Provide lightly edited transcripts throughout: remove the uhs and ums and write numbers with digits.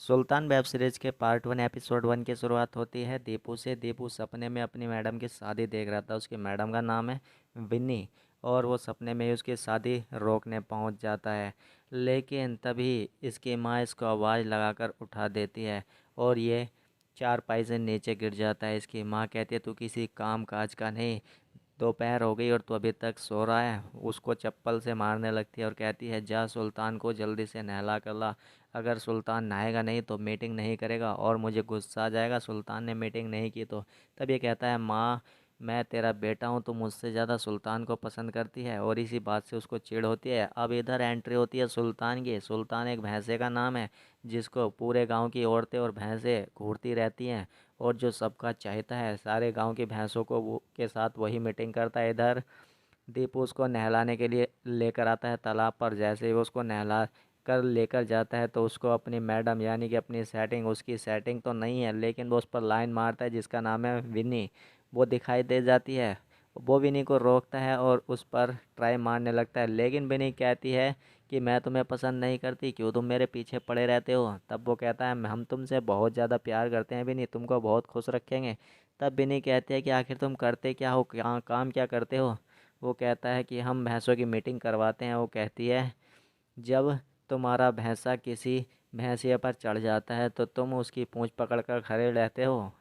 सुल्तान web series के part 1 episode 1 की शुरुआत होती है दीपू से। दीपू सपने में अपनी मैडम की शादी देख रहा था। उसकी मैडम का नाम है विन्नी और वो सपने में ही उसकी शादी रोकने पहुंच जाता है। लेकिन तभी इसकी माँ इसको आवाज़ लगाकर उठा देती है और ये चारपाई से नीचे गिर जाता है। इसकी माँ कहती है तू किसी काम काज का नहीं, दोपहर हो गई और तू अभी तक सो रहा है। उसको चप्पल से मारने लगती है और कहती है जा सुल्तान को जल्दी से नहला कर ला, अगर सुल्तान नहाएगा नहीं तो मीटिंग नहीं करेगा और मुझे गुस्सा आ जाएगा सुल्तान ने मीटिंग नहीं की तो। तब ये कहता है माँ मैं तेरा बेटा हूँ, तो मुझसे ज़्यादा सुल्तान को पसंद करती है और इसी बात से उसको चिढ़ होती है। अब इधर एंट्री होती है सुल्तान की। सुल्तान एक भैंसे का नाम है जिसको पूरे गांव की औरतें और भैंसें घूरती रहती हैं और जो सबका चाहता है। सारे गांव की भैंसों को वो के साथ वही मीटिंग करता है। इधर दीपू उसको नहलाने के लिए लेकर आता है तालाब पर। जैसे ही वो उसको नहला कर लेकर जाता है तो उसको अपनी मैडम यानी कि अपनी सेटिंग, उसकी सेटिंग तो नहीं है लेकिन वो उस पर लाइन मारता है जिसका नाम है विनी, वो दिखाई दे जाती है। वो विनी को रोकता है और उस पर ट्राई मारने लगता है लेकिन विनी कहती है कि मैं तुम्हें पसंद नहीं करती, क्यों तुम मेरे पीछे पड़े रहते हो। तब वो कहता है हम तुमसे बहुत ज़्यादा प्यार करते हैं विनी, तुमको बहुत खुश रखेंगे। तब विनी कहती है कि आखिर तुम करते क्या हो, क्या काम क्या करते हो। वो कहता है कि हम भैंसों की मीटिंग करवाते हैं। वो कहती है जब तुम्हारा भैंसा किसी भैंसिया पर चढ़ जाता है तो तुम उसकी पूंछ पकड़कर खड़े रहते हो।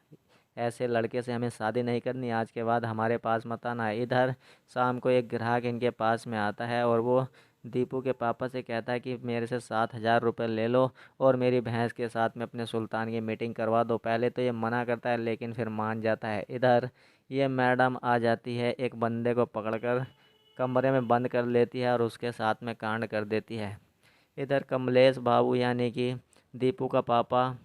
ऐसे लड़के से हमें शादी नहीं करनी, आज के बाद हमारे पास मत आना। इधर शाम को एक ग्राहक इनके पास में आता है और वो दीपू के पापा से कहता है कि मेरे से 7,000 रुपये ले लो और मेरी भैंस के साथ में अपने सुल्तान की मीटिंग करवा दो। पहले तो ये मना करता है लेकिन फिर मान जाता है। इधर ये मैडम आ जाती है, एक बंदे को पकड़कर कमरे में बंद कर लेती है और उसके साथ में कांड कर देती है। इधर कमलेश बाबू यानी कि दीपू का पापा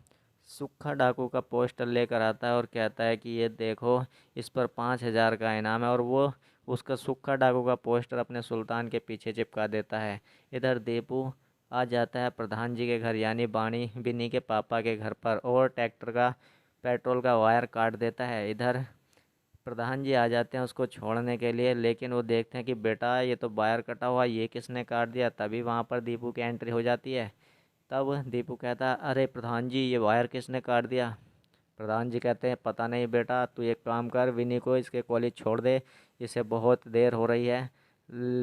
सुक्खा डाकू का पोस्टर लेकर आता है और कहता है कि ये देखो इस पर 5,000 का इनाम है और वो उसका सुक्खा डाकू का पोस्टर अपने सुल्तान के पीछे चिपका देता है। इधर दीपू आ जाता है प्रधान जी के घर यानी बाणी बिन्नी के पापा के घर पर और ट्रैक्टर का पेट्रोल का वायर काट देता है। इधर प्रधान जी आ जाते हैं उसको छोड़ने के लिए लेकिन वो देखते हैं कि बेटा ये तो वायर कटा हुआ, ये किसने काट दिया। तभी वहाँ पर दीपू की एंट्री हो जाती है। तब दीपू कहता है अरे प्रधान जी ये वायर किसने काट दिया। प्रधान जी कहते हैं पता नहीं बेटा, तू एक काम कर विनी को इसके कॉलेज छोड़ दे, इसे बहुत देर हो रही है।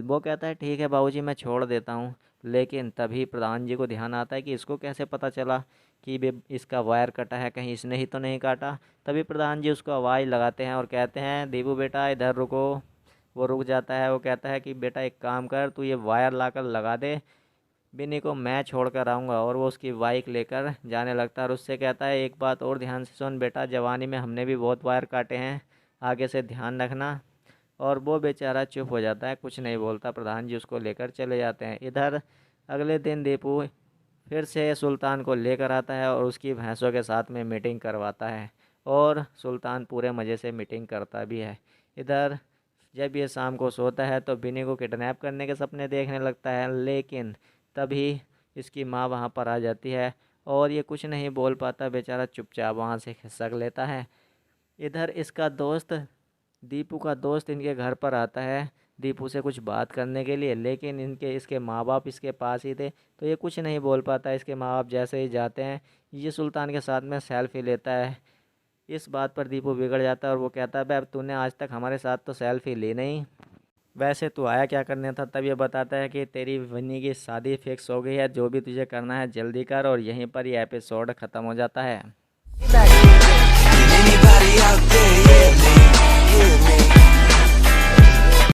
वो कहता है ठीक है बाबूजी मैं छोड़ देता हूँ। लेकिन तभी प्रधान जी को ध्यान आता है कि इसको कैसे पता चला कि बे इसका वायर कटा है, कहीं इसने ही तो नहीं काटा। तभी प्रधान जी उसको आवाज़ लगाते हैं और कहते हैं दीपू बेटा इधर रुको। वो रुक जाता है। वो कहता है कि बेटा एक काम कर, तू ये वायर लाकर लगा दे, बिन्नी को मैं छोड़ कर आऊँगा। और वो उसकी बाइक लेकर जाने लगता है और उससे कहता है एक बात और ध्यान से सुन बेटा, जवानी में हमने भी बहुत वायर काटे हैं, आगे से ध्यान रखना। और वो बेचारा चुप हो जाता है, कुछ नहीं बोलता। प्रधान जी उसको लेकर चले जाते हैं। इधर अगले दिन दीपू फिर से सुल्तान को लेकर आता है और उसकी भैंसों के साथ में मीटिंग करवाता है और सुल्तान पूरे मज़े से मीटिंग करता भी है। इधर जब ये शाम को सोता है तो बिनी को किडनैप करने के सपने देखने लगता है लेकिन तभी इसकी माँ वहाँ पर आ जाती है और ये कुछ नहीं बोल पाता, बेचारा चुपचाप वहाँ से खिसक लेता है। इधर इसका दोस्त दीपू का दोस्त इनके घर पर आता है दीपू से कुछ बात करने के लिए लेकिन इसके माँ बाप इसके पास ही थे तो ये कुछ नहीं बोल पाता। इसके माँ बाप जैसे ही जाते हैं ये सुल्तान के साथ में सेल्फी लेता है। इस बात पर दीपू बिगड़ जाता है और वो कहता है बे अब तूने आज तक हमारे साथ तो सेल्फी ली नहीं, वैसे तू आया क्या करने था। तब ये बताता है कि तेरी वन्नी की शादी फिक्स हो गई है, जो भी तुझे करना है जल्दी कर। और यहीं पर ये एपिसोड ख़त्म हो जाता है। Anybody out there?